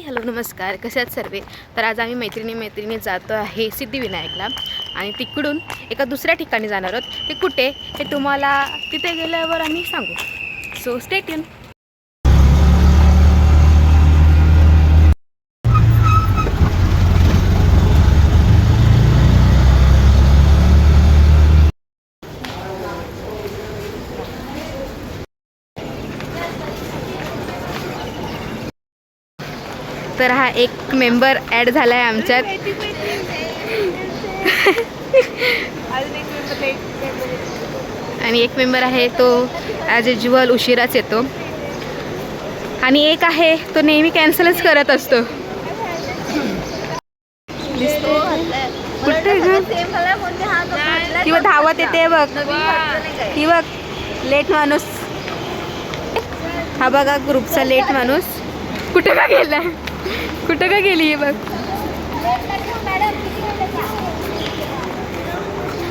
Hello नमस्कार, कसे आहेत सर्वे. तर आज आम्ही मैत्रिणी जातो आहे सिद्धिविनायकला आणि तिकडून एका दुसऱ्या ठिकाणी जाणार आहोत. ते कुठे हे तुम्हाला तिथे गेल्यावर आम्ही सांगू. So stay tune. तर हा एक मेंबर ॲड झाला आहे आमच्यात. आणि एक मेंबर आहे तो ॲज युज्युअल उशिराच येतो आणि एक आहे तो नेहमी कॅन्सलच करत असतो. कुठे किंवा धावत येते बघ, ही बघ लेट माणूस. हा बघा ग्रुपचा लेट माणूस. कुठं का गेला, कुठं का गेली बघ.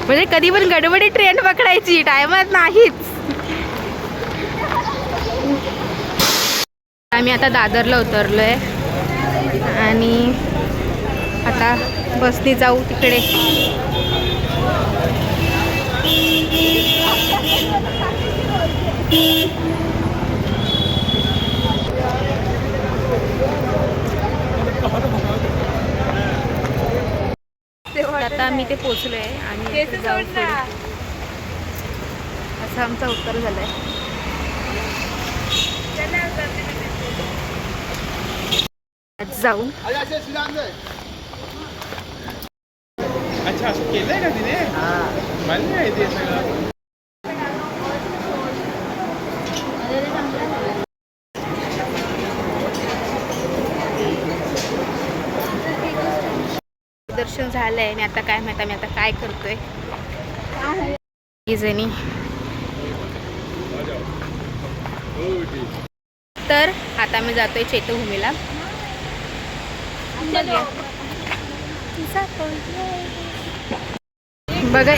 म्हणजे कधी पण गडबडी ट्रेन पकडायची, टायमात नाहीच. आम्ही आता दादरला उतरलोय आणि आता बसने जाऊ तिकडे. आता आम्ही ते पोचलोय आणि जाऊ पुढे. असं आमचा उत्तर झालाय. जाऊ. अच्छा असं केलंय का तिने? मला नाही माहिती आहे सगळं. दर्शन झालंय आणि आता काय माहिती आम्ही आता काय करतोय. जणी तर आता मी जातोय चैत्यभूमीला. बघा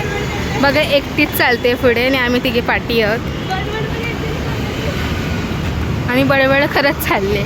बघा एकटीच चालते पुढे आणि आम्ही तिघे पाठी आहोत आणि बडबड खरंच चालले.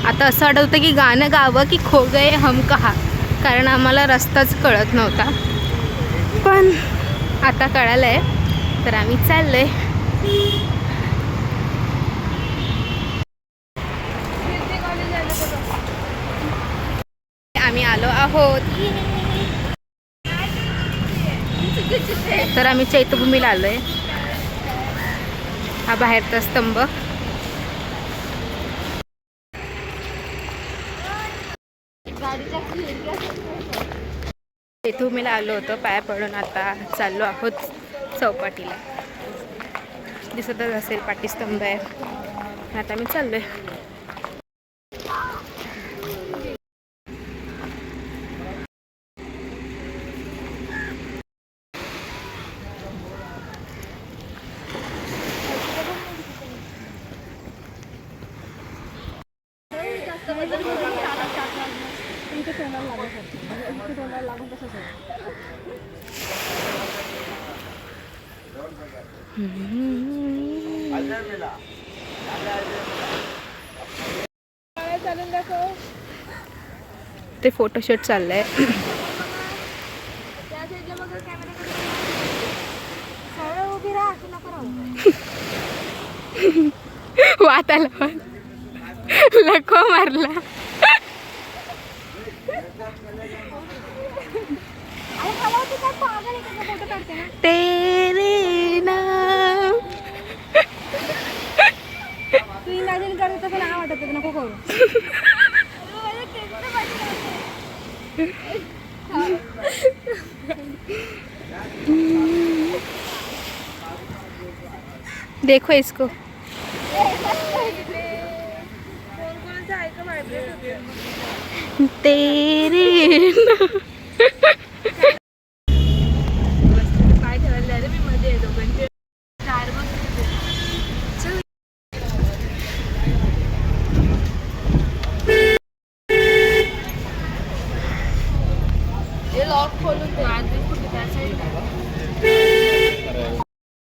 आता असं वाटत होतं की गाणं गावं की खो गए हम कहा, कारण आम्हाला रस्ताच कळत नव्हता. पण आता कळालं आहे तर आम्ही चाललोय. आम्ही आलो आहोत. तर आम्ही चैत्यभूमीला आलोय. हा बाहेरचा स्तंभ. चैत्यभूमीला आलो होतो पाया पडून. आता चाललो आहोत चौपाटीला. दिसतच असेल पाटीस्तंभ आहे. आता मी चाललोय. ते फोटोशूट चाललंय. वाताला लको मारला. तेरे नाम तू इमॅजिन करत तसं नाही वाटत, नको करू. देखो इसको. तेरे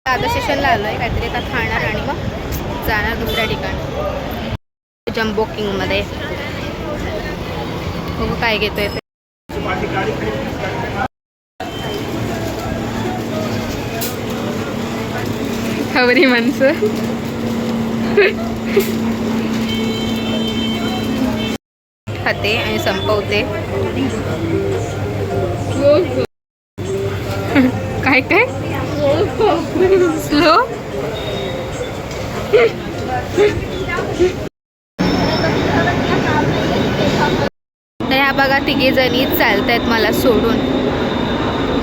आता स्टेशनला आलो आहे, काहीतरी आता खाणार आणि मग जाणार दुसऱ्या ठिकाणी जम्बो किंगमध्ये. बघू काय घेतोय ते. खबरी माणसं खाते आणि संपवते. काय काय स्लो. तर ह्या बघा तिघे जणी चालत आहेत मला सोडून.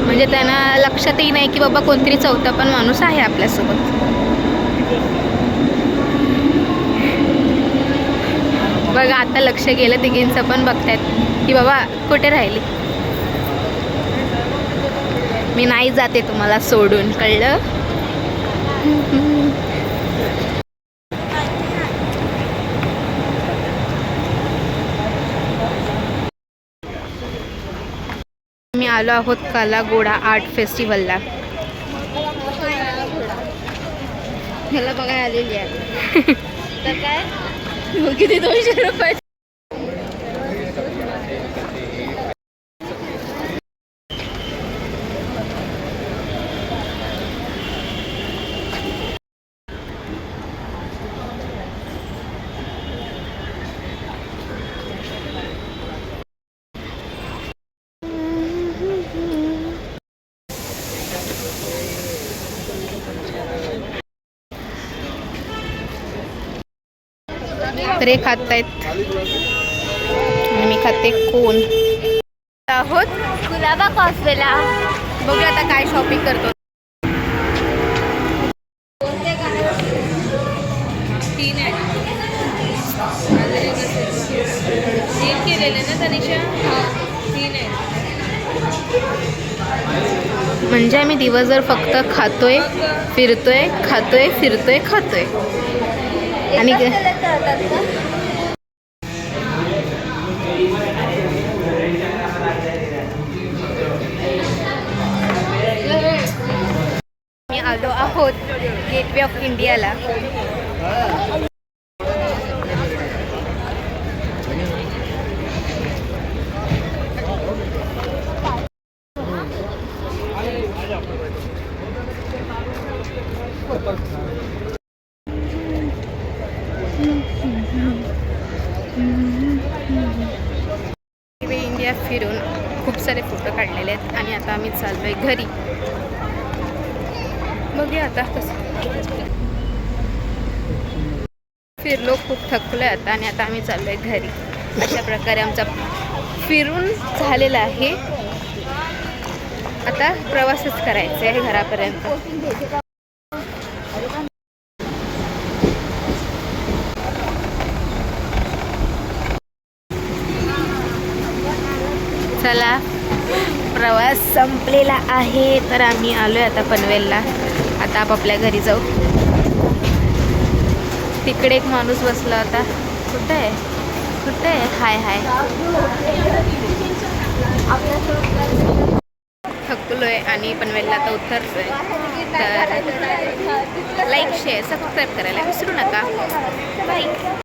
म्हणजे त्यांना लक्षातही नाही की बाबा कोणतरी चौथा पण माणूस आहे आपल्यासोबत. बघा आता लक्ष गेलं तिघींचं पण बघतायत की बाबा कुठे राहिली. मी नाही जाते तुम्हाला सोडून, कळलं. मी आलो आहोत कालाघोडा आर्ट फेस्टिवलला. मला बघायला आलेली आहे. तर काय किती 200 रुपये. तर हे खात आहेत आणि मी खाते कोण आहोत गुलाबा कॉस्वेला. बघूया आता काय शॉपिंग करतो. म्हणजे आम्ही दिवसभर फक्त खातोय फिरतोय खातोय फिरतोय खातोय आणि मी आलो आहोत गेटवे ऑफ इंडियाला. गेटवे इंडिया फिरून खूप सारे फोटो काढलेले आहेत आणि आता आम्ही चाललोय घरी. बघूया आता कसं. फिरलो, खूप थकलोय आता आणि आता आम्ही चाललोय घरी. अशा प्रकारे आमचा फिरून झालेला आहे. आता प्रवासच करायचा आहे घरापर्यंत. चला प्रवास संपलेला आहे. तर आम्ही आलोय आता पनवेलला. आता आपापल्या घरी जाऊ. तिकडे एक माणूस बसला होता. कुठे आहे कुठे आहे. हाय हाय. थकलोय आणि पनवेलला आता उतरतोय. तर लाईक शेअर सबस्क्राईब करायला विसरू नका. बाय.